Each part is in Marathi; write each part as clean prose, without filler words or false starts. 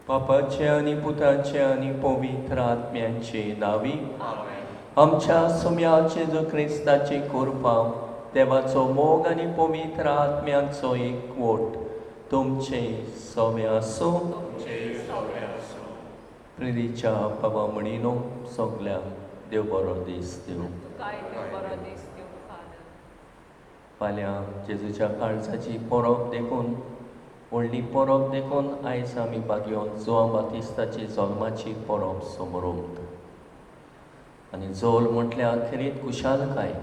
बापाचे आणि पुताचे आणि पवित्र आत्म्यांचे नावी आमच्या सुम्या जेजू क्रिस्ताची कृपा देवाचो मोग आणि पवित्र आत्म्यांचो एकवट तुमचे सवे आसूं. प्रिरीच्या बाबा म्हणिनो सगळ्यांक देव बरो दीस दिवं. फाल्यां जेजूच्या काळजाची परब देखून व्हडली परब देखून आयज आमी बागयोन जोआन बातिस्ताची जल्माची परब समोरूंक आनी जोल म्हटल्यार खरीत खुशालकाय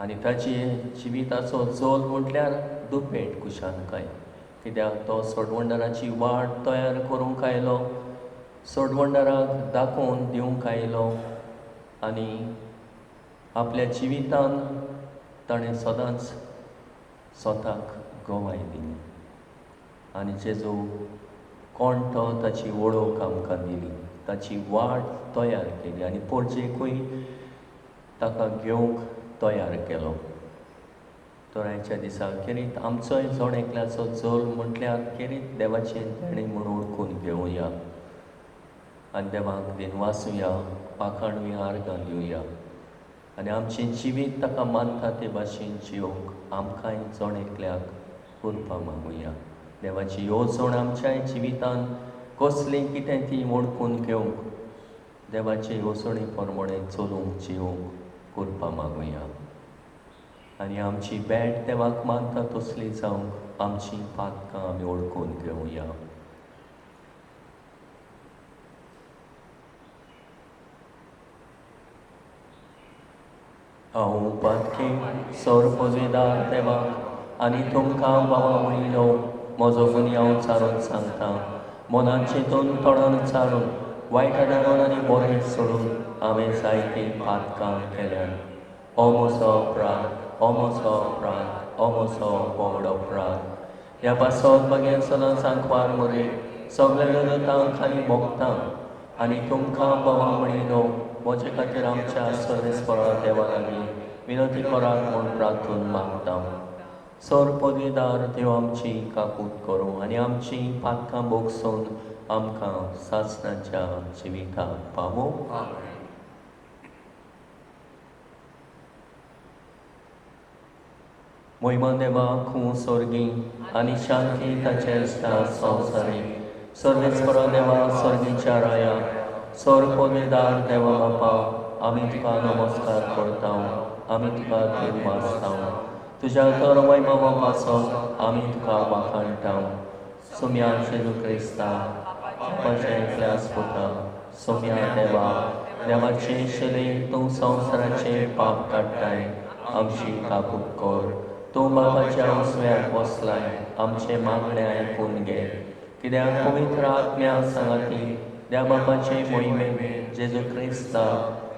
आनी ताची जिविताचो जोल म्हटल्यार दुपेट खुशालकाय. कित्याक तो सोडवंडराची वाट तयार करूंक आयलो, सोडवंडराक दाखोवन दिवंक आयलो आनी आपल्या जिवितान ताणें सदांच स्वताक गोवाय दिली आनी जेजू कोण तो ताची वळख आमकां दिली, ताची वाट तयार केली आनी पोरजेकूय ताका घेवंक तयार केलो. तर आयच्या दिसा खेरीत आमचोय जोड एकल्याचो जोल म्हटल्यार खेरीत देवाचें देणें म्हूण ओळखून घेवया आनी देवाक दिनवासुया, पाखाणुया, आर्गां दिवया आनी आमचें जिवीत ताका मानता ते भाशेन जियोंक आमकांय जोड एकल्याक कृपा मागुया. देवाची येवजण आमच्याय जिवितान कसली कितें ती वळखून घेवंक देवाचे येवजणे प्रमाणे चलूंक जियोंक कृपा मागुया आनी आमची भेट देवाक मानता तसली जावंक आमची पातकां आमी वळखून घेवया. हांव पातकें सर पदवीदार देवाक आनी तुमकां बाबा म्हणिलो म्हजो गुन्यांव हांव चारून सांगतां. मनान चिंतून तोंडान चारून वायट आदारून आनी बरें सोडून हांवें जायती पातकां केल्यात. हो म्हजो अपराध, हो म्हजो अपराध, हो म्हजो व्हड अपराध. ह्या पासत बागेन सदांच आंकवार मरे सगळ्या जगतांक आनी भोगतांक आनी तुमकां बाबा म्हणिलो म्हजे खातीर आमच्या सर्वेस्परा देवा लागीं विनंती करात म्हूण प्रार्थून मागतां. सर पदवीदार देव आमची काकूट करूं आनी आमची पातकां भोगसून आमकां सासणाच्या जिविताक पावूं. महिमा देवाक खूं सर्गी आनी शांती ताचे आसता संवसारी. सर्वेस्परा देवा सर्गीच्या राया सर पदवीदार देवा बापा आमी तुका नमस्कार करता, आमी तुका दिनवासता. तुज्या तर महिमा बापासत आमी तुका वाखाणटा. सुम्या जेजू क्रिस्ता बापाचे एकल्याच पुता सुम्या देवा देवाचे शेले तूं संवसाराचे पाप काडटाय आमची काकूट कर. तूं बापाच्या उजव्याक बसलाय आमचे मागणे आयकून घे. कित्याक पवित्र आत्म्या सांगाती त्या बापाचे मोहिमेन जेजू क्रिस्ता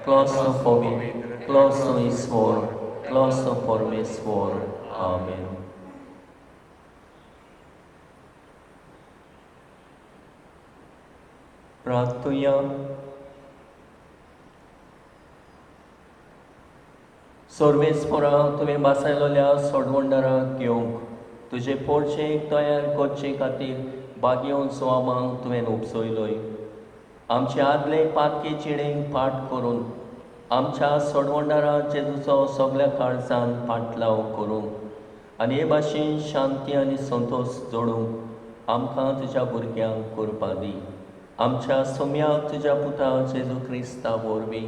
क्लॉस टू पवित्र, क्लॉस टू ईश्वर, क्लॉस टू परमेश्वर. आमेन. प्रार्थुया. सर्वेस्परा तुवें बासायलोल्या सोडवंडराक घेवंक तुजे पोरचेक तयार करचे खातीर बागयोन सुवामांक तुवें उपसयलोय. आमचे आदले पातके चिडेंक पाट करून आमच्या सोडवंडरा जेजूचो सगळ्या काळजान पाटलाव करूंक आनी हे भाशेन शांती आनी संतोश जोडूंक आमकां तुज्या भुरग्यांक कृपा दी. आमच्या सोम्याक तुज्या पुता जेजू क्रिस्ता वरवीं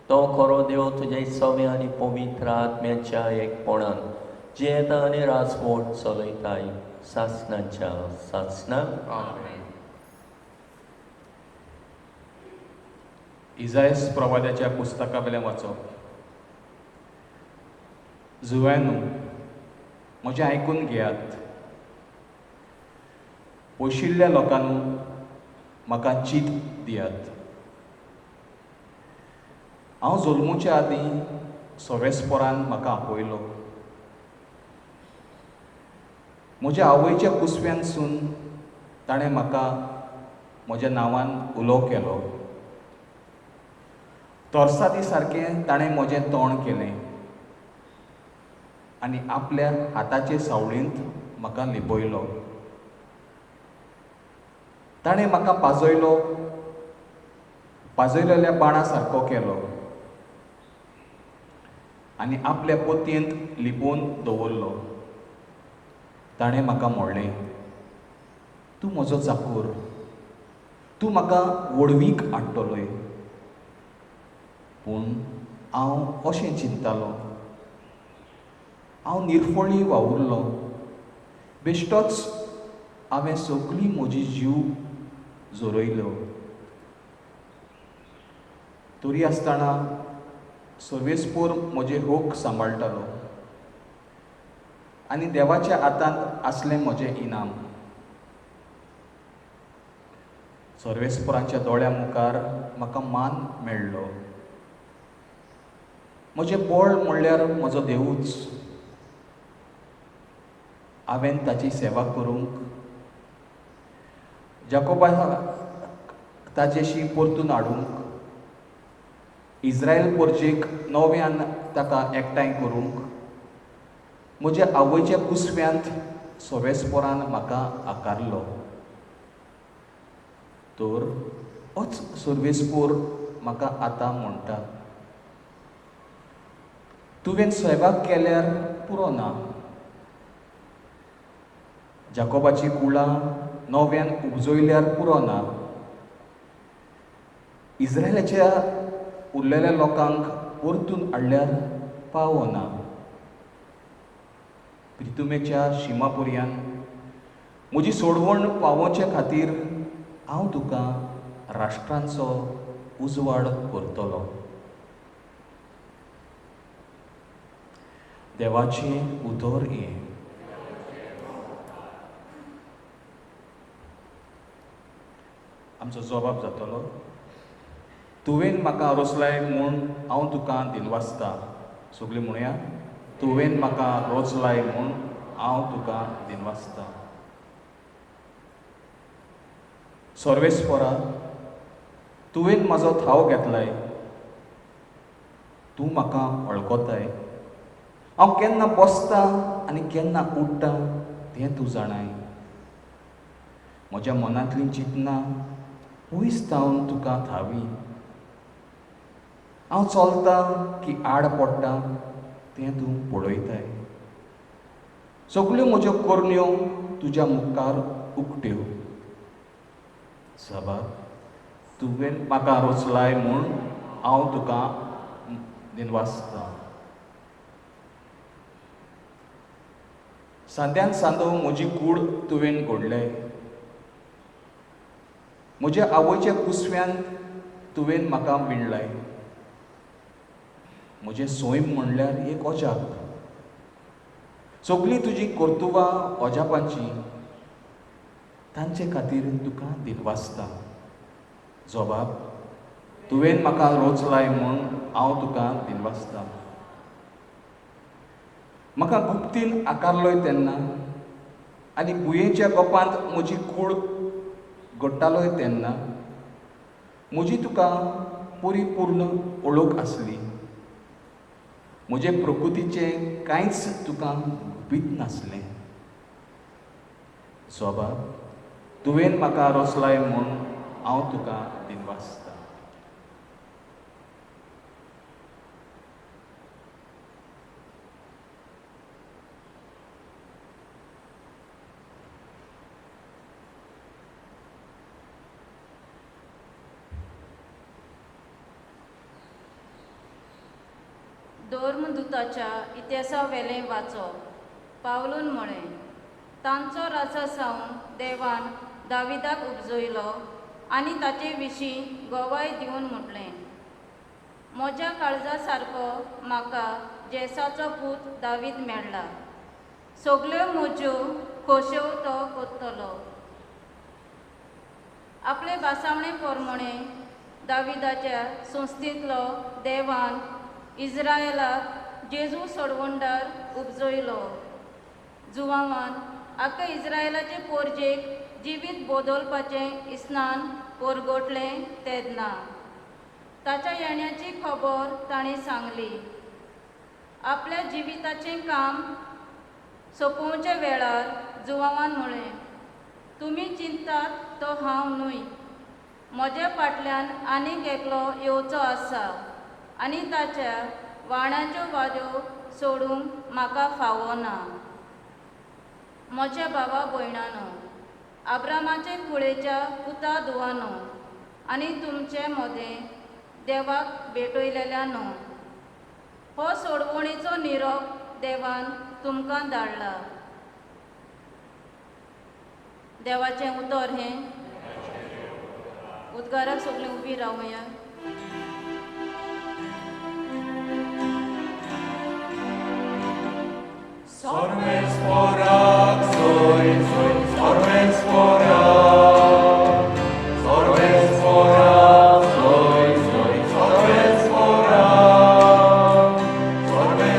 तो खरो देव तुजे सवे आनी पवित्र आत्म्याच्या एकपणान जियेता आनी राजवट चलयताय सासणाच्या सासणाक. आमेन. इजायस प्रवाद्याच्या पुस्तका वेल्यान वाचप. जुव्यानू, म्हजें आयकून घेयात. पोशिल्ल्या लोकांनू म्हाका चीत दियात. हांव जल्मुच्या आदीं सोवेस्पोरान म्हाका आपयलो. म्हज्या आवयच्या कुसव्यांतसून ताणें म्हाका म्हज्या नांवान उलो केलो. तोर्सादी सारकें ताणें म्हजें तोंड केलें आनी आपल्या हाताचे सावळींत म्हाका लिपयलो. ताणें म्हाका पाजयलेल्या बाणा सारको केलो आनी आपल्या पोतयेंत लिपोवन दवरलो. ताणें म्हाका म्हणलें, तूं म्हजो चाकूर, तूं म्हाका व्हडवीक हाडटलोय. पूण हांव अशें चिंततालों, हांव निर्फळी वावुरलो. बेश्टोच हांवें सगळी म्हजी जीव जोरयल्यो. तरी आसतना सर्वेस्पोर म्हजे होक सांबाळटालो आनी देवाच्या हातांत आसलें म्हजें इनाम. सर्वेस्पोरांच्या दोळ्या मुखार म्हाका मान मेळ्ळो. म्हजें बळ म्हणल्यार म्हजो देवूच. हांवें ताची सेवा करूंक, जाकोबाक ताचेशी परतून हाडूंक, इस्रायल परजेक नव्यान ताका एकठांय करूंक, म्हज्या आवयच्या कुसव्यांत सोवेस्पोरान म्हाका आकारलो. तर होच सर्वेस्पोर म्हाका आतां म्हणटा, तुवें सेवा केल्यार पुरो ना. जाकोबाची कुळां नव्यान उपजयल्यार पुरो ना. इस्रायलाच्या उरलेल्या लोकांक परतून हाडल्यार पावो ना. प्रितुमेच्या शिमापुर्यान म्हजी सोडवण पावोवचे खातीर हांव तुका राष्ट्रांचो उजवाड करतलों. देवाचें उतर हें. आमचो जबाब जातलो. तुवें म्हाका रोचलाय म्हूण हांव तुका दिनवासता. सगळीं म्हणया, तुवें म्हाका रोचलाय म्हूण हांव तुका दिनवासता. सर्वेस्पोरा, तुवें म्हाजो थाव घेतलाय. तूं म्हाका वळखताय. हांव केन्ना बसता आनी केन्ना उठ्ठा तें तूं जाणाय. म्हज्या मनांतलीं चिंतनां पयस थावन तुका थावी. हांव चलतां की आड पडटा तें तूं पळयताय. सगळ्यो म्हज्यो करण्यो तुज्या मुखार उक्ट्यो. सबाब, तुवें म्हाका रोचलाय म्हूण हांव तुका दिनवासता. सांद्यान सांदो म्हजी कूड तुवें घडलय. म्हज्या आवयच्या कुसव्यान तुवें म्हाका विणलाय. म्हजें सैम म्हणल्यार एक अजाप. सगळीं तुजीं कर्तुवां अजापांचीं. तांचे खातीर तुका दिनवासता. जबाब, तुवें म्हाका रोचलाय म्हूण हांव तुका दिनवासता. म्हाका गुप्तीन आकारलोय तेन्ना आनी बुयेच्या गोपांत म्हजी कूड घडटालोय तेन्ना म्हजी तुका परिपूर्ण ओळख आसली. म्हजे प्रकृतीचें कांयच तुका गुपीत नासलें. जबाब, तुवें म्हाका रोचलाय म्हूण हांव तुका दिनवासता. धर्मदुताच्या इतिहासावेलें वाचप. पावलून म्हळें, तांचो राजा सावन देवान दाविदाक उपजयलो आनी ताचे विशीं गोवाय दिवन म्हटलें, म्हज्या काळजा सारको म्हाका जेसाचो पूत दावीद मेळ्ळा. सगल्यो म्हज्यो खोशयो तो कोत्तलो. आपले बासावणे पोरमोणें दाविदाच्या संस्थेंतलो देवान इस्रायेलाक जेजू सोडवणदार उपजयलो. जुवावान आख्या इस्रायेलाचे पोरजेक जिवीत बदलपाचें इस्नान परगटलें तेदना ताच्या येण्याची खबर ताणें सांगली. आपल्या जिविताचें काम सोंपोवचे वेळार जुवावान म्हळें, तुमी चिंतात तो हांव न्हय. म्हज्या फाटल्यान आनीक एकलो येवचो आसा आनी ताच्या वाण्याच्यो वाद्यो सोडूंक म्हाका फावो ना. म्हज्या भावा भयणांनो, आब्रामाचे कुळेच्या पुता धुवानो आनी तुमचे मदें देवाक भेटयलेल्यानो, हो सोडवणेचो निरोप देवान तुमकां धाडला. देवाचें उतर हें. उद्गाराक सगळीं उबीं रावया. Sorvesporak, sorvesporak, sorvesporak, sorvesporak,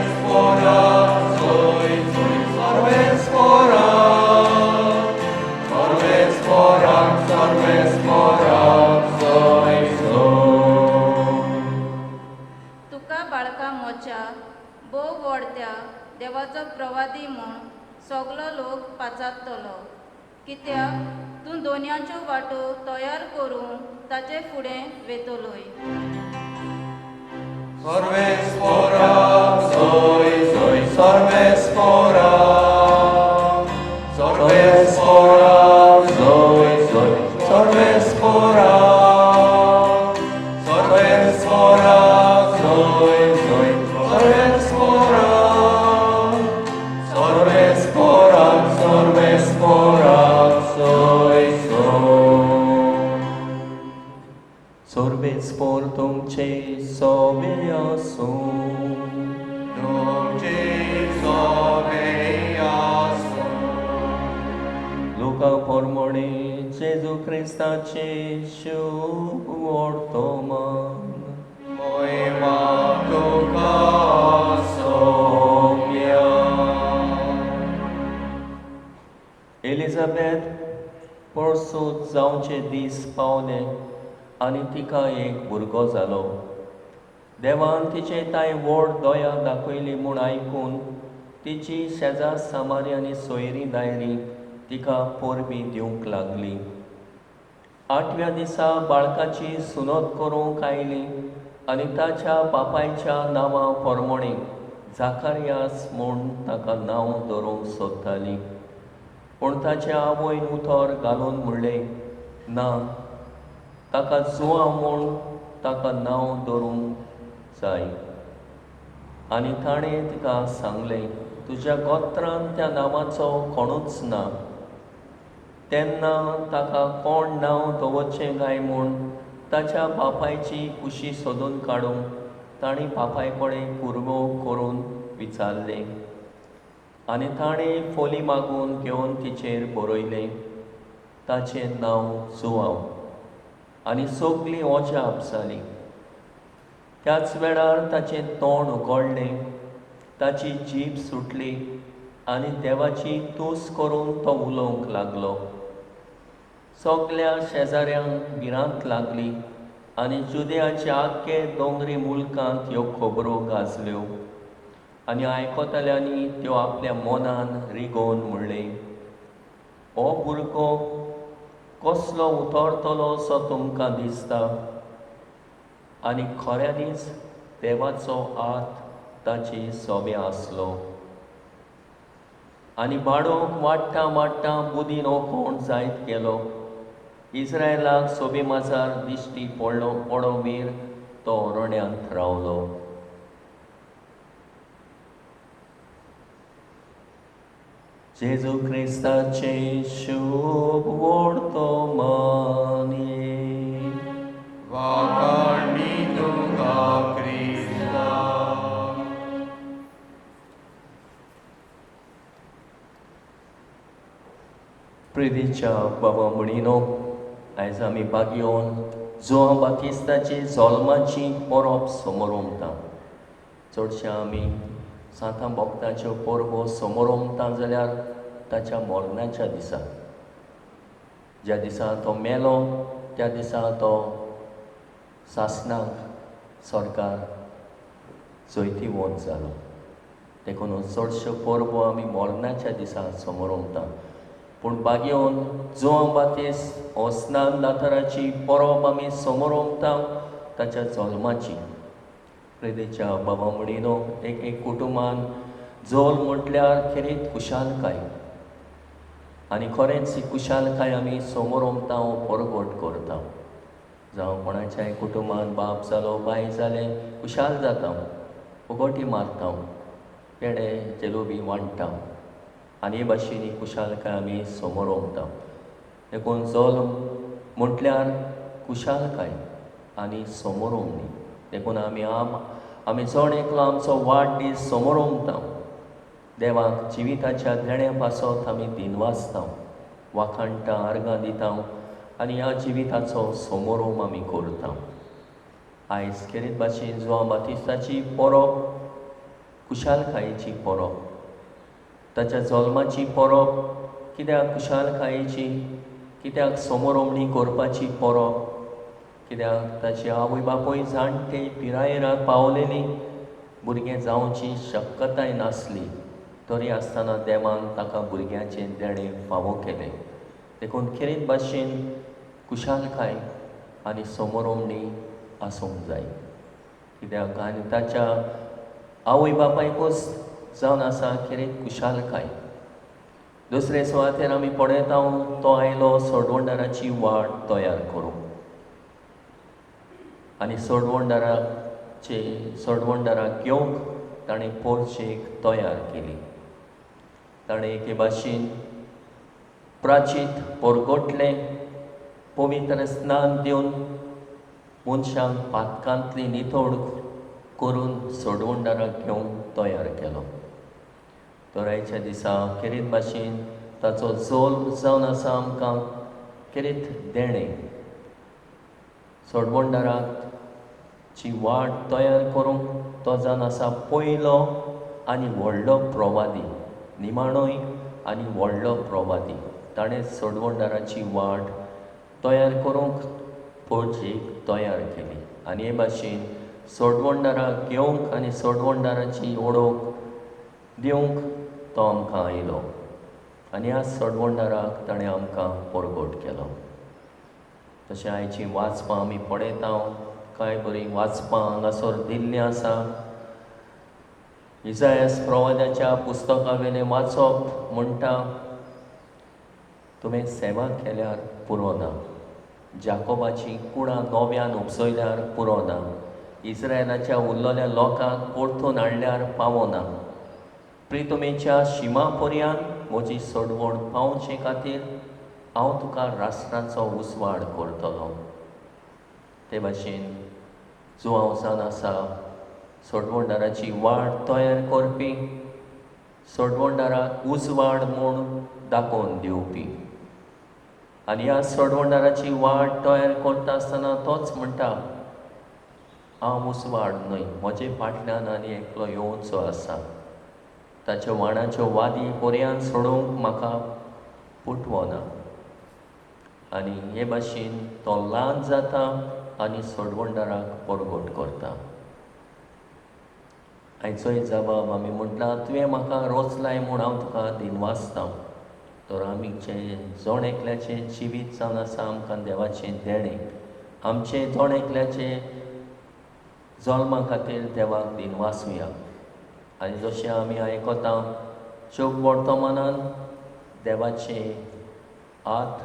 sorvesporak, sorvesporak, sorvesporak, तुका बाळका मोच्या भोव व्हडत्या देवाचो प्रवादी म्हूण सगलो लोक पाचारतलो, कित्याक तूं दोनयांच्यो वाटो तयार करूंक ताचे फुडें वेतलोय. Sorvesporak, sorvesporak, sorvesporak, sorvesporak, sorvesporak, sorvesporak, sorvesporak, Sorbe spor तुमचे सोबे आसूं. लोका पोरमोणे जेजू क्रिस्ताचे शुभ वर्तमान. एलिझाबेथ परसूत जावचे दीस पावले आनी तिका एक भुरगो जालो. देवान तिचे ताय व्हड दया दाखयली म्हूण आयकून तिची शेजार सामारी आनी सोयरी दायरी तिका पोरबी दिवंक लागली. 8व्या दिसा बाळकाची सुनोत करूंक आयली आनी ताच्या बापायच्या नांवा पोरमोणें जाकार्यास म्हूण ताका नांव दवरूंक सोदताली. पूण ताच्या आवयन उतर घालून म्हणलें, ना, ताका जुवा म्हूण ताका नांव दवरूंक जाय. आनी ताणें तिका सांगलें, तुज्या गोत्रांत त्या नांवाचो कोणूच ना. तेन्ना ताका कोण नांव दवरचें काय म्हूण ताच्या बापायची कुशी सोदून काडूंक ताणें बापाय कडेन कुरवो करून विचारलें. आनी ताणें फोली मागून घेवन तिचेर बरयलें, ताचें नांव जुवांव. आनी सगळीं ओजाप जालीं. त्याच वेळार ताचें तोंड उगडलें, ताची जीब सुटली आनी देवाची तूस करून तो उलोवंक लागलो. सगल्या शेजाऱ्यांक भिरांत लागली आनी जुदेयाच्या आख्खे दोंगरी मुल्कांत ह्यो खबरो गाजल्यो. आनी आयकतल्यांनी त्यो आपल्या मनान रिगोवन म्हणलें, हो भुरगो कसलो उतरतलो असो तुमकां दिसता. आनी खऱ्यांनीच देवाचो हात ताचे सोबे आसलो. आनी बाळोक वाडटा वाडटा बुदीन ओकोण जायत गेलो. इस्रायलाक सोबे माजार दिश्टी पडोवीर तो रोण्यांत रावलो. जेजू क्रिस्ताचे शुभ वर्तमानी वाकाणी तुका क्रिस्ता. प्रिदीच्या बाबा म्हणिनो आयज आमी बागयोन जोआं बातिस्ताची जल्माची परब समोर उमता. चडशे आमी सातां भोगताच्यो परबो समोर उमता जाल्यार ताच्या मरणाच्या दिसा, ज्या दिसा तो मेलो त्या दिसा तो सासणाक सरकार चोयती वच जालो. देखून चडश्यो परबो आमी मरणाच्या दिसा समोर उमता. पूण बागयोन जोआं बातिस्त हो स्नान दातराची परब आमी समोर उमता ताच्या जल्माची. प्रिदेच्या बाबा म्हणिनो एक कुटुंबान जल्म म्हटल्यार खरीत खुशालकाय, आनी खरेंच ही खुशालकाय आमी समोर उमता हो परगट करता. जावं कोणाच्याय कुटुंबान बाप जालो बाय जालें खुशाल जाता, फुगोटी मारता, पेडे जेलोबी वांट्टा, आनी हे भाशेन ही खुशालकाय आमी समोर उमता. देखून जल्म म्हटल्यार खुशालकाय आनी समोर उमणी. देखून आमी चड एकलो आमचो वाडदीस समोर उमता. देवाक जिविताच्या देण्या पासत आमी दिनवासता, वाखाणटा, आर्गां दिता आनी ह्या जिविताचो समोरूम आमी करता. आयज खेरीत भाशेन जोआं बातिस्ताची परब खुशालकायेची परब, ताच्या जल्माची परब. कित्याक खुशालकायेची? कित्याक समोरमणी करपाची परब? कित्याक ताची आवय बापूय जाणटे पिरायेर पावलेलीं, भुरगें जावची शक्यताय नासली, तरी आसतना देवान ताका भुरग्याचें देणें फावो केलें. देखून खेरीत भाशेन खुशालकाय आनी समोरमणी आसूंक जाय. कित्याक आनी ताच्या आवय बापायकूच जावन आसा खेरीत खुशालकाय. दुसरे सुवातेर आमी पळयता तो आयलो सोडवंडाराची वाट तयार करूंक. आनी सोडवंडाराक घेवंक ताणें पोरचेक तयार केली. ताणें एके भाशेन प्राचीत परगटलें, पवित्र स्नान दिवन मनशांक पातकांतली नितळ करून सोडवंडाराक घेवंक तयार केलो. तर आयच्या दिसा खेरीत भाशेन ताचो जल्म जावन आसा आमकां खेरीत देणें. सोडवंडाराची वाट तयार करूंक तो जावन आसा पयलो आनी व्हडलो प्रवादी, निमाणोय आनी व्हडलो प्रवादी. ताणें सोडवंडाराची वाट तयार करूंक पोरचेक तयार केली. आनी हे भाशेन सोडवंडाराक घेवंक आनी सोडवंडाराची ओळख दिवंक तो आमकां आयलो. आनी ह्या सोडवंडाराक ताणें आमकां परगट केलो. तशें आयचीं वाचपां आमी पळयता, कांय बरीं वाचपां हांगासर दिल्लीं आसा. इसायास प्रवाद्याच्या पुस्तका वेलें वाचप म्हणटा, तुवें सेवा केल्यार पुरो ना, जाकोबाची कुडां नव्यान उपसयल्यार पुरो ना, इस्रायलाच्या उरलेल्या लोकांक परतून हाडल्यार पावो ना. प्रितुमेच्या शिमा पर्यान म्हजी सोडवण पावचे खातीर हांव तुका राष्ट्रांचो उसवाड करतलो. ते भाशेन जो हांव जावन आसा सोडवंडाराची वाट तयार करपी, सोडवंडाराक उजवाड म्हूण दाखोवन दिवपी. आनी ह्या सोडवंडाराची वाट तयार करता आसतना तोच म्हणटा, हांव उजवाड न्हय, म्हजे फाटल्यान आनी एकलो येवचो आसा. ताच्या वाणाच्यो वादी पर्यान सोडूंक म्हाका पुटवो ना. आनी हे भाशेन तो ल्हान जाता आनी सोडवंडाराक परगट करता. आयचोय जबाब आमी म्हटला, तुवें म्हाका रोचलाय म्हूण हांव तुका दिनवासता. तर आमचे जोण एकल्याचें जिवीत जावन आसा आमकां देवाचें देणें. आमचे जोण एकल्याचे जल्मा खातीर देवाक दिनवासुया. आनी जशें आमी आयकता शुभ वर्तमानान देवाचे हात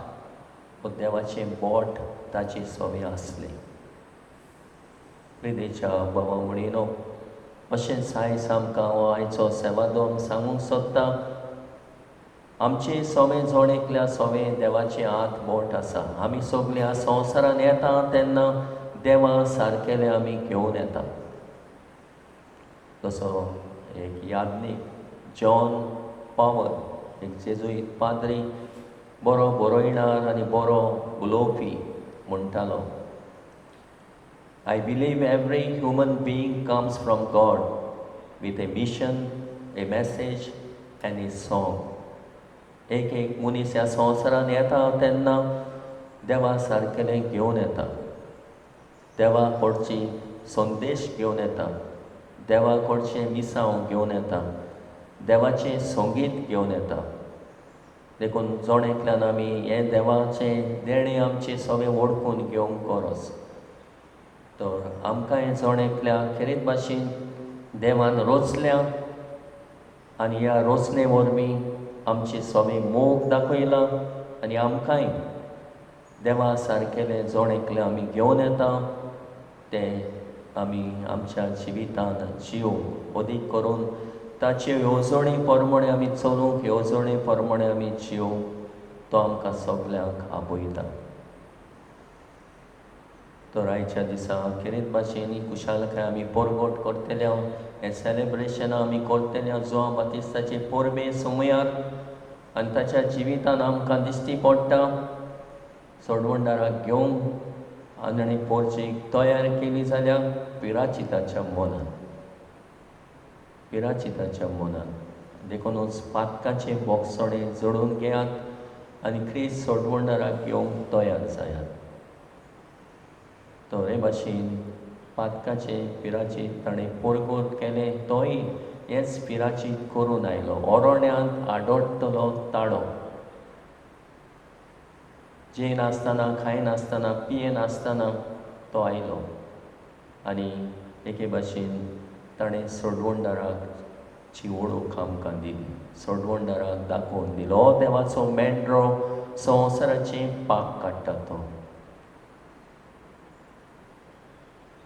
व देवाचें बोट ताचे सोबे आसलें. प्रिदेच्या बाबा म्हणिनो अशेंच आयज आमकां हो आयचो सेवादोम सांगूंक सोदता आमचे सोवे जोणेकल्या सोवे देवाचे हात बोट आसा. आमी सगळे ह्या संवसारान येता तेन्ना देवा सारकेले आमी घेवन येता. जसो एक यादनीक जॉन पावर एक जेजुईत पाद्री बरो बरोयणार आनी बरो उलोवपी म्हणटालो, I believe every human being comes from God with A mission, A message end A song. एक मनीस ह्या संवसारान येता तेन्ना देवा सारकेलें घेवन येता. देवा कडची संदेश घेवन येता. देवा कडचें मिसांव घेवन येता. देवाचें संगीत घेवन येता. देखून जोणेकल्यान आमी हें देवाचें देणें आमचें सगळें ओळखून घेवंक गरज. तर आमकां हें जोणेकल्या खेरीत भाशेन देवान रोचल्या आनी ह्या रोचणे वरवीं आमचें सगळें मोग दाखयलां आनी आमकांय देवा सारकेलें जोणेकलें आमी घेवन येता तें आमी आमच्या जिवितांत जिवंक अदीक करून ताचे येवजणे प्रमाणे आमी चलूंक, येवजणे प्रमाणे आमी जिवंक तो आमकां सगल्यांक आपयता. तर आयच्या दिसा खेरीत भाशेन ही कुशालकाय आमी परगट करतले. हें सेलेब्रेशन आमी करतले जोआ बातिस्ताचे परबे समयार आनी ताच्या जिवितान आमकां दिश्टी पडटा सोडवंडाराक घेवंक आनी पोरचेक तयार केली जाल्यार पिराचिताच्या मनान, पिराचिताच्या मनान. देखूनच पातकाचे बोगसणे जोडून घेयात आनी क्रिस्त सोडवंडाराक घेवंक तयार जायात. तर हे भाशेन पातकाचे पिराचीत ताणें परगट केलें, तोय हेंच पिराचीत करून आयलो. ओरोण्यांत आडोडटलो ताळो. जे नासतना, खाय नासतना, पिये नासतना तो आयलो आनी एके भाशेन ताणें सोडवंडाराक ची वळख आमकां दिली. सोडवंडाराक दाखोवन दिलो हो देवाचो मेंढरो संवसाराचें पाप काडटा तो.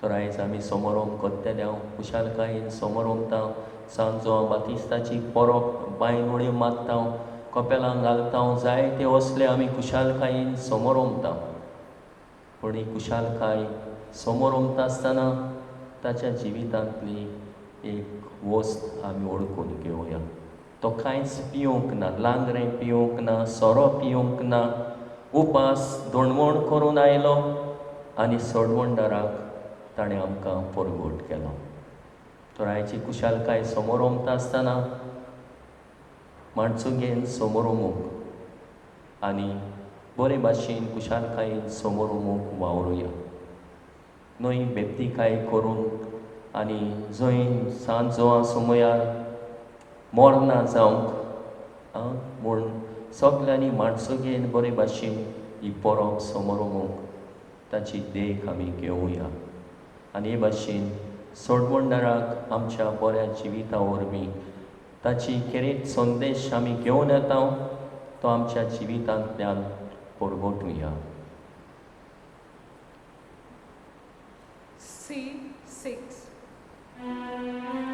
तर आयज आमी समारोप करतले. हांव कुशालकायेन समारोपता. सांजो बातिस्ताची परब बांयन उडी मारता, कपेलां घालता, जायते असले आमी कुशालकायेन समारोपता. पूण ही कुशालकाय समारोपता आसतना ताच्या जिवितांतली एक वस्त आमी ओळखून घेवया. तो कांयच पिवंक ना, लांगरें पिवंक ना, सोरो पिवंक ना, उपास दोणवण करून आयलो आनी सोडवंडाराक ताणें आमकां परगट केलो. तर आयची कुशालकाय समोरोमता आसतना माणसुगेन समोरोमूंक आनी बरे भाशेन कुशालकायेन समोरोमूंक वावरुया. न्हय बेबतीकाय करून आनी जंय सांजोआ समयार मोरना जावंक म्हूण सगल्यांनी माणसुगेन बरे भाशेन ही परब समोरोमूंक ताची देख आमी घेवया. आनी हे भाशेन सोडवंडाराक आमच्या बऱ्या जिविता वरवीं ताची खेरीत संदेश आमी घेवन येता तो आमच्या जिवितांतल्यान परगटुया. C6. Amen.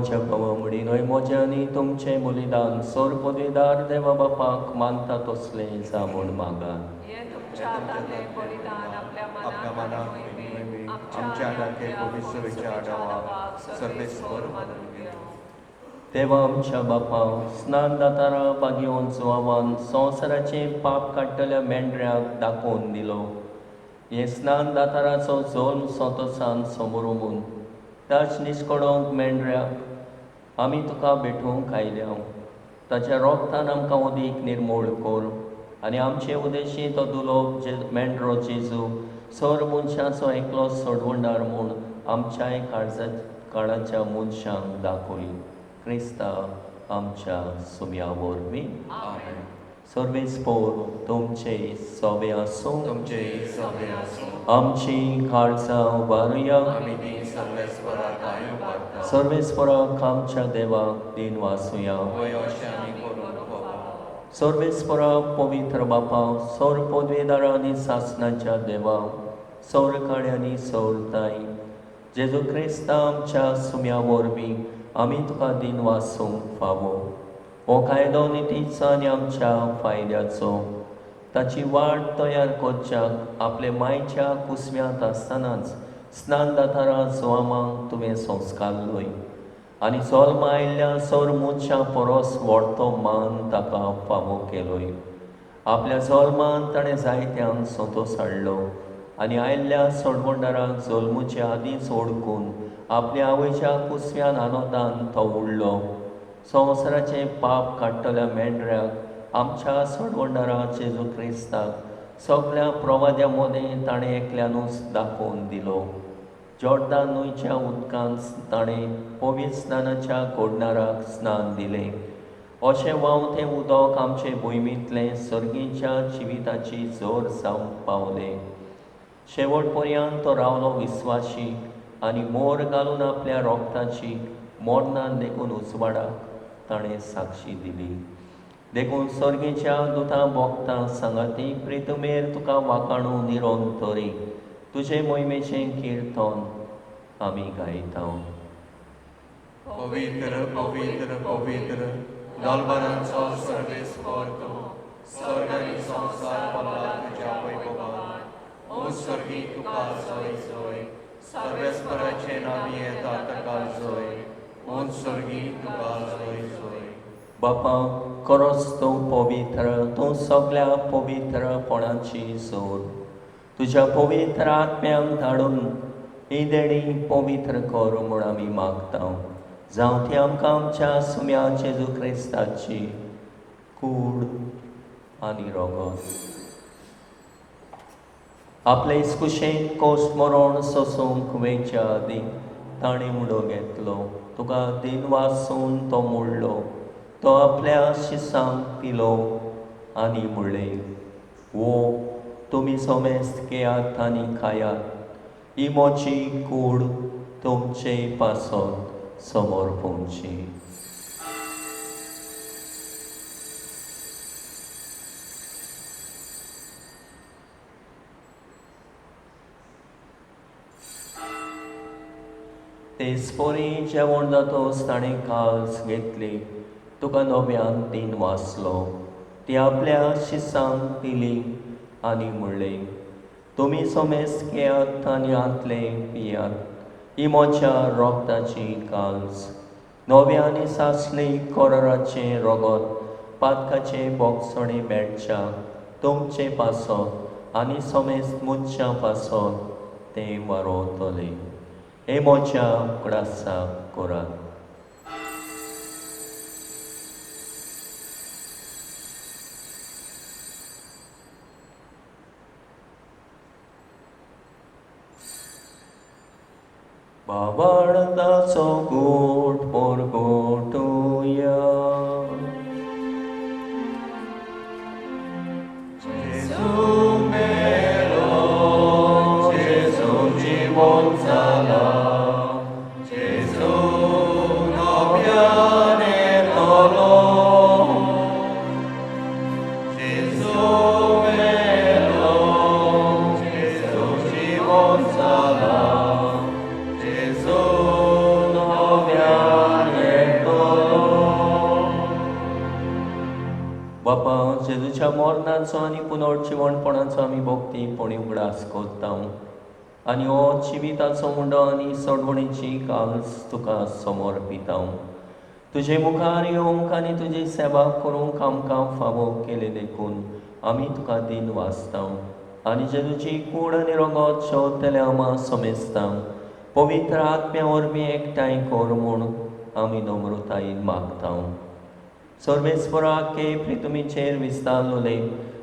मोच्या भावा म्हणीनय मोज्या आनी तुमचें बलिदान सोर पदवीदार देवा बापाक मानता तसलें जावून मागात. हे तुमच्या हातांतलें बलिदान आपल्या आपल्या मनाक मनाक आनी नेहमी मोहिमेक आमच्या आदाके पवित्रच्या आडावाक सर्वेस्वर मानून घे. देवा आमच्या बापा स्नान दातारा पागयोन सुवावान संवसाराचे पाप काडटल्या मेंढऱ्याक दाखोवन दिलो. हे स्नान दाताराचो जोल्म सोतोसान समोरून ताच निश्कडोंक मेंढऱ्याक आमी तुका भेटूंक आयल्या. ताच्या रोगतान आमकां उदीक निर्मूळ कोर आनी आमचे उदेशी तो दुलोप मेंढरो जेजू सर मनशाचो एकलो सोडवंडार म्हूण आमच्याय काळाच्या मनशांक दाखय. क्रिस्ता आमच्या सुम्या वरवीं आमेन. सर्वेस्पोर तुमचे सोबे आसूं. तुमचे सवे आसूं. आमची काळजां उबारुया. आमी ती सर्वेस्वराक आयो वाडटा. सर्वेस्पराक आमच्या देवाक दिन वासुया. वय अशें आमी करून पळोवपा. सर्वेस्पराक पवित्र बापा सौर पदवीदारा आनी सासणाच्या देवा सौर काळे आनी सौर ताई जेजू क्रिस्ता आमच्या सुम्या वरवीं आमी तुका दिन वासूंक फावो. हो कायदो नितीचो आनी आमच्या फायद्याचो. ताची वाट तयार करच्याक आपले मायच्या कुस्म्यांत आसतनाच स्नान दातारा जोमांक तुवें संस्कारलोय आनी जल्म आयिल्ल्या सौर मनशां परस व्हडतो मान ताका फावो केलोय. आपल्या जल्मान ताणें जायत्यांक संतोश हाडलो आनी आयिल्ल्या सोडवंडाराक जल्मुचे आदींच ओळखून आपल्या आवयच्या कुस्म्यान आनंदान तो उडलो. संवसाराचे पाप काडटल्या मेंढऱ्याक आमच्या सोडवंडारा जेजू क्रिस्ताक सगळ्या प्रवाद्या मदें ताणें एकल्यानूच दाखोवन दिलो. जॉर्दान न्हंयच्या उदकांत ताणें पवित्र स्नानाच्या कोडणाराक स्नान दिलें. अशें व्हांवतें उदक आमचे भुंयमींतलें सर्गीच्या जिविताची जोर जावंक पावलें. शेवट पर्यंत तो रावलो विस्वाशी आनी मोर घालून आपल्या रोगताची मोडणान देखून उजवाडाक ताणें साक्षी दिली. देखून सर्गीच्या दुतां भोगतां सांगाती प्रितुमेर तुका वाखाणू निरोन तरी तुजे मोहिमेचें किर्तन आमी गायता. पवित्र पवित्र पवित्र दलबरांचो सर्वेस्वर तूं स्वर्ग आनी संवसार पडला तुज्या वैभवान. ओ स्वर्गी तुका जय जय. सर्वेस्वराचे नामी येता ताका जय. ओ स्वर्गी तुका जय जय. बापा खरोच तूं पवित्र. तूं सगळ्या पवित्रपणाची जोर. तुज्या पवित्र आत्म्यांक धाडून ही देणी पवित्र कर म्हूण आमी मागता. जावं ती आमकां आमच्या सुम्या जेजू क्रिस्ताची कूड आनी रगत आपले इस्कुशेन कोस मरण सोसूंक वेच्या आदीं ताणें मुडो घेतलो. तुका दिन वासून तो मोडलो. तो आपल्या शिसांक पिलो आनी म्हणलें, वो तुमी सोमेस्त घेयात आनी खायात. ही मोची कूड तुमचे पासत समर्पणची. तेसपरी जेवण जातोच ताणें काल्स घेतली. तुका नव्यान दिन वाचलो. ती आपल्या शिसांक दिली आनी म्हणलें, तुमी सोमेस्त घेयात आनी आंतले पियात. ही मोच्या रोगताची काल्स. नव्या आनी सासली कोराराचें रगत पातकाचे बोगसणे मेळच्या तुमचे पासत आनी सोमेस्त मनशां पासत तें वारोतलें. हे मोच्या उकडासाक करात. बाबाळताचो गोठ परगोटुया. जेजू मेलो, जेजू जिवंत जाला. जेजू नव्यान येतलो. जेजू मेलो, जेजू जिवंत जाला. जेजू नव्यान जेजूच्या मरणाचो आनी पुनर्जिवणपणाचो आमी भोगतीपणी उगडास कोत्ता आनी हो जिविताचो मुंडो आनी सोडवणेची काल्स तुका समर्पिता. तुजे मुखार येवंक आनी तुजी सेवा करूंक आमकां फावो केले देखून आमी तुका दिन वाचता आनी जेजूची कूड आनी रगत शेवतले आमा समेजता. पवित्र आत्म्या वरवीं एकठांय कर म्हूण आमी नम्रतायेन मागता. सर्वेस्परा के प्रितुमीचेर विस्तारलोले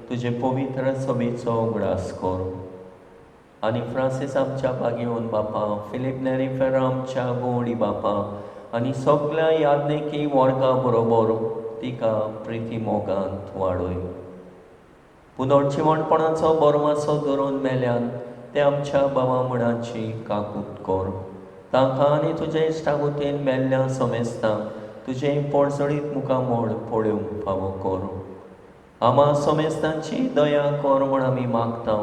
तुजे पवित्र सभेचो उगडास कर आनी फ्रांसीस आमच्या बागेवन बापा, फिलीप नेरी फेर्रा आमच्या गोवडी बापा आनी सगळ्या याज्ञिकी वर्गा बरोबर तिका प्रिती मोगांत वाडय. पुनर्जिवणपणाचो बरमासो धरून मेल्यान ते आमच्या भावा मणाची काकूट कर. तांकां आनी तुजे इश्टागुतेन मेल्ल्या समेस्ता तुजे पडसडीत मुखामोड पळोवंक फावो कर. आमा समेस्तांची दया कर म्हण आमी मागता.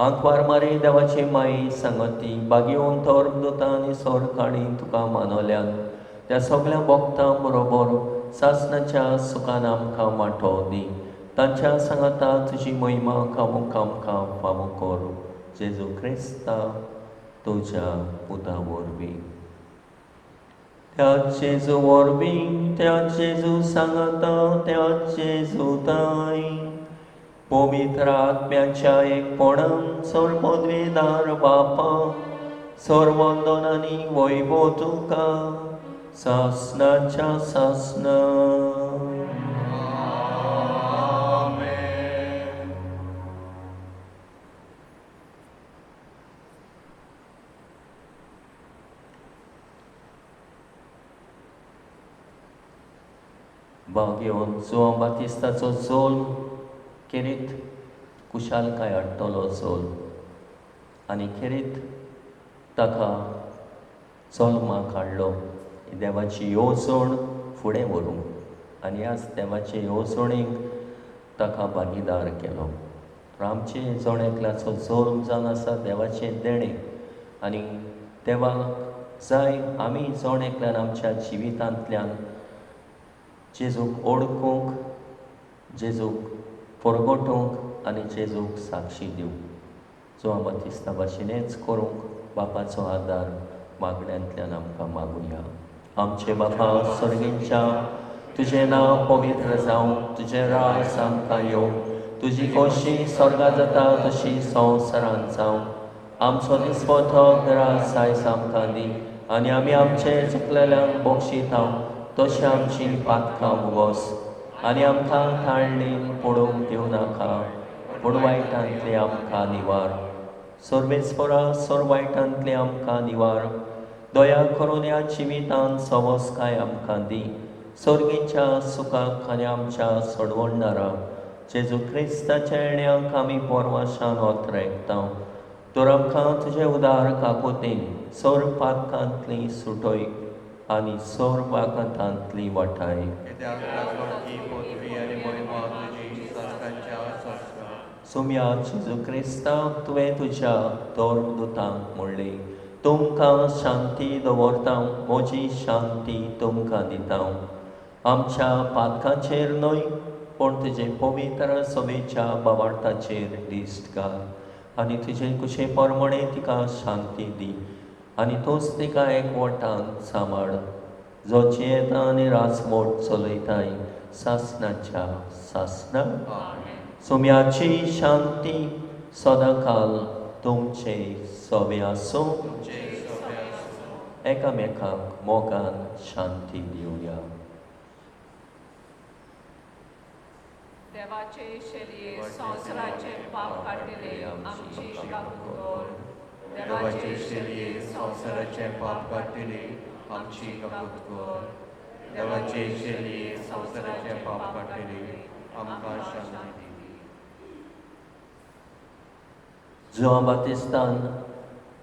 आंकवार मारी देवाची माई सांगती बागेवन थोर दोता आनी सोर काडी तुका मानवल्यान त्या सगळ्या भक्तां बरोबर सासणाच्या सुखान आमकां वांटो दी. तांच्या सांगाता तुजी महिमा कामूक आमकां फावो कर. जेजू क्रिस्ता तुज्या पुता वरवीं. त्या जेजू वरवीं, त्या जेजू सांगाता, त्या जेजू ताई पवित्र आत्म्याच्या एकपणान सर्वोद्वेदार बापा सर्वंदन आनी वैभव तुका सासणाच्या सासणा. बागेवन जोआंव बातिस्ताचो जोल खेरीत कुशालकाय हाडटलो जोल आनी खेरीत ताका जल्माक हाडलो. देवाची येवजण फुडें व्हरूंक आनी आज देवाचे येवजणेक ताका भागीदार केलो. आमचे जोणेकल्याचो जल्म जावन आसा देवाचें देणें आनी देवाक जाय आमी जोणेकल्यान आमच्या जिवितांतल्यान जेजूक ओळखूंक, जेजूक परगटूंक आनी जेजूक साक्षी दिवंक. जो आमकां दिसता भाशेनच करूंक बापाचो आदार मागण्यांतल्यान आमकां मागुया. आमचे बापा सर्गेंच्या तुजें नांव पवित्र जावं, तुजें रास आमकां येवं, तुजी खोशी स्वर्गा जाता तशी संवसारांत जावं. आमचो दिसपतो रास आयज आमकां दी आनी आमी आमचे चुकलेल्यांक बक्षिता तशें आमची पातकां मुगोस आनी आमकां ताळणेन पडोवंक दिवं नाका पूण वायटांतले आमकां निवार. सर्वेस्परा सर वायटांतले आमकां निवार. दया करून ह्या जिवितांत सवस्काय आमकां दी. सर्गेच्या सुखाक आनी आमच्या सोडवणदारा जेजू क्रिस्ताच्या येण्याक आमी पोरवाशान ओतरेकता. तर आमकां तुजे उदार काकुतीन सर पातकांतली सुटय आनी सर वागातांतली वाटाय. कित्याक लागोन पदवी आनी महिमा तुजी सासणाच्या सासणा. सुम्या जेजू क्रिस्ता तुवें तुज्या दोतांक म्हणलें, तुमकां शांती दवरता, म्हजी शांती तुमकां दिता. आमच्या पातकांचेर न्हय पूण तुजे पवित्र सभेच्या भावार्थाचेर दिश्ट घाल आनी तुजे कुशे परमणे तिका शांती दी आनी तूंच तिका एकवटान सांबाळ. जो जियेता आनी राजमोट चलयताय सासणाच्या सासणा. सुम्याची शांती सदांकाल तुमचे सोबे आसूं. एकामेकाक मोगान शांती दिवया. देवाचे शेलये संवसाराचे पाप काटिले आमची काकूट. देवाचे शेलये संवसाराचे पाप काटिले आमची काकूट. देवाचे शेलये संवसाराचे पाप काटिले आमकां शांती दी. जो बातिस्तान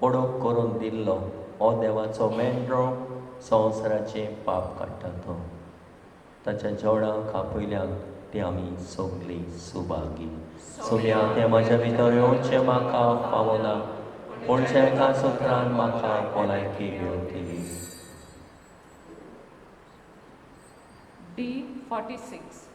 पडोक करून दिल्लो हो देवाचो मेंढरो संवसाराचे पाप काडटा तो. ताच्या जोडाक आपयल्याक ते आमी सगळीं सुभागी. सुम्या ते म्हाज्या भितर येवचें म्हाका फावना पूण जे एका सुत्रान म्हाका भलायकी मेळटली. D46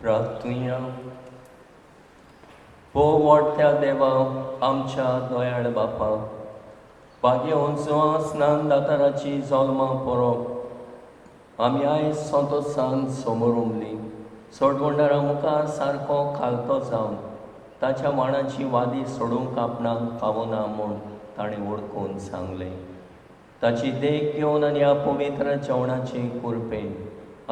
प्रार्थुया. हो व्हडट्या देवा, आमच्या दयाळ बापा, भाग्यवंत स्नान दाताराची जल्मां पळोवप आमी आयज संतोशान समोर उमली. सोडवंडारा मुखार सारको खालतो जावन ताच्या मांडाची वादी सोडूंक आपणाक पावना म्हूण ताणें ओळखून सांगलें. ताची देख घेवन आनी ह्या पवित्र जेवणाची कुरपेन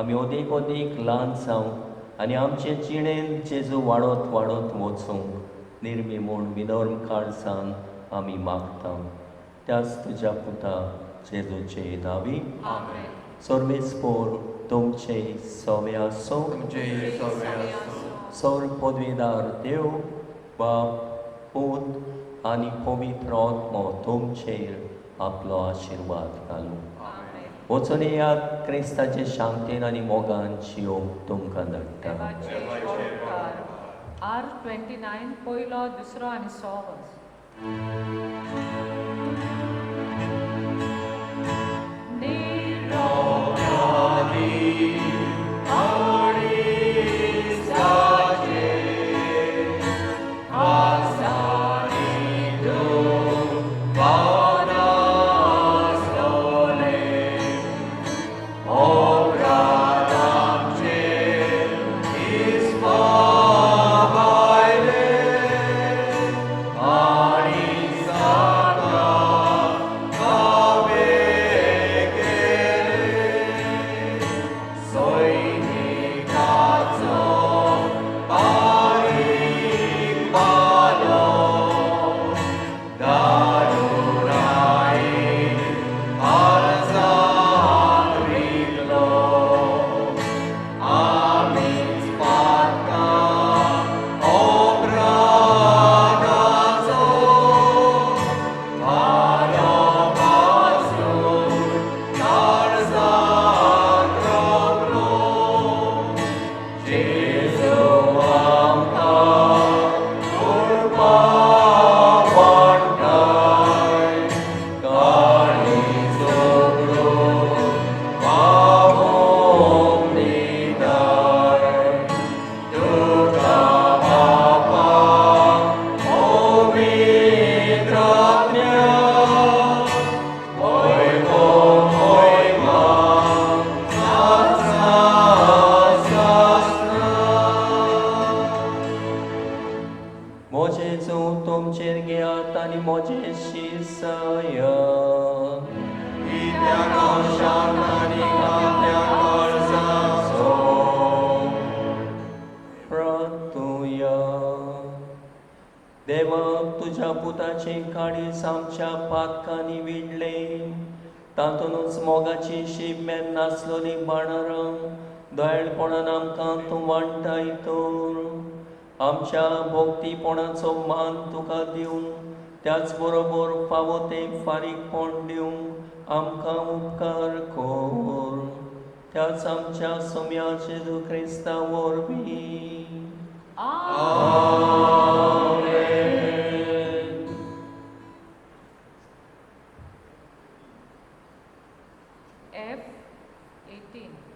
आमी ओदीक ओदीक ल्हान जावं आनी आमचे जिणेंत जेजू वाडत वाडत वचूंक निर्मी म्हूण विनर्म काळजान आमी मागता. त्याच तुज्या पुता जेजूचे नांवी सर्वेस्पोर तुमचे सवे आसूं. तुमचे सवे आसूं. सौर पदवीदार देव बाप पूत आनी पवित्र आत्मो तुमचेर आपलो आशिर्वाद घालूं. वचून येयात क्रिस्ताचे शांतीन आनी मोगान जियोव तुमकां धाडटा. देवाचे उपकार. R29 पयलो दुसरो आनी सोवस. देवा, तुझ्या पुताचे काळीज आमच्या पातकांनी विणले, तातूंच मोगाची शिमेन नासलोली बाणारां दयाळपणान आमकां तूं वांटाय तर आमच्या भोक्तीपणाचो मान तुका दिवन त्याच बरोबर फावो तें फारीकपण दिवंक आमकां उपकार कर. त्याच आमच्या सोम्या जेजू क्रिस्ता वरवीं. F18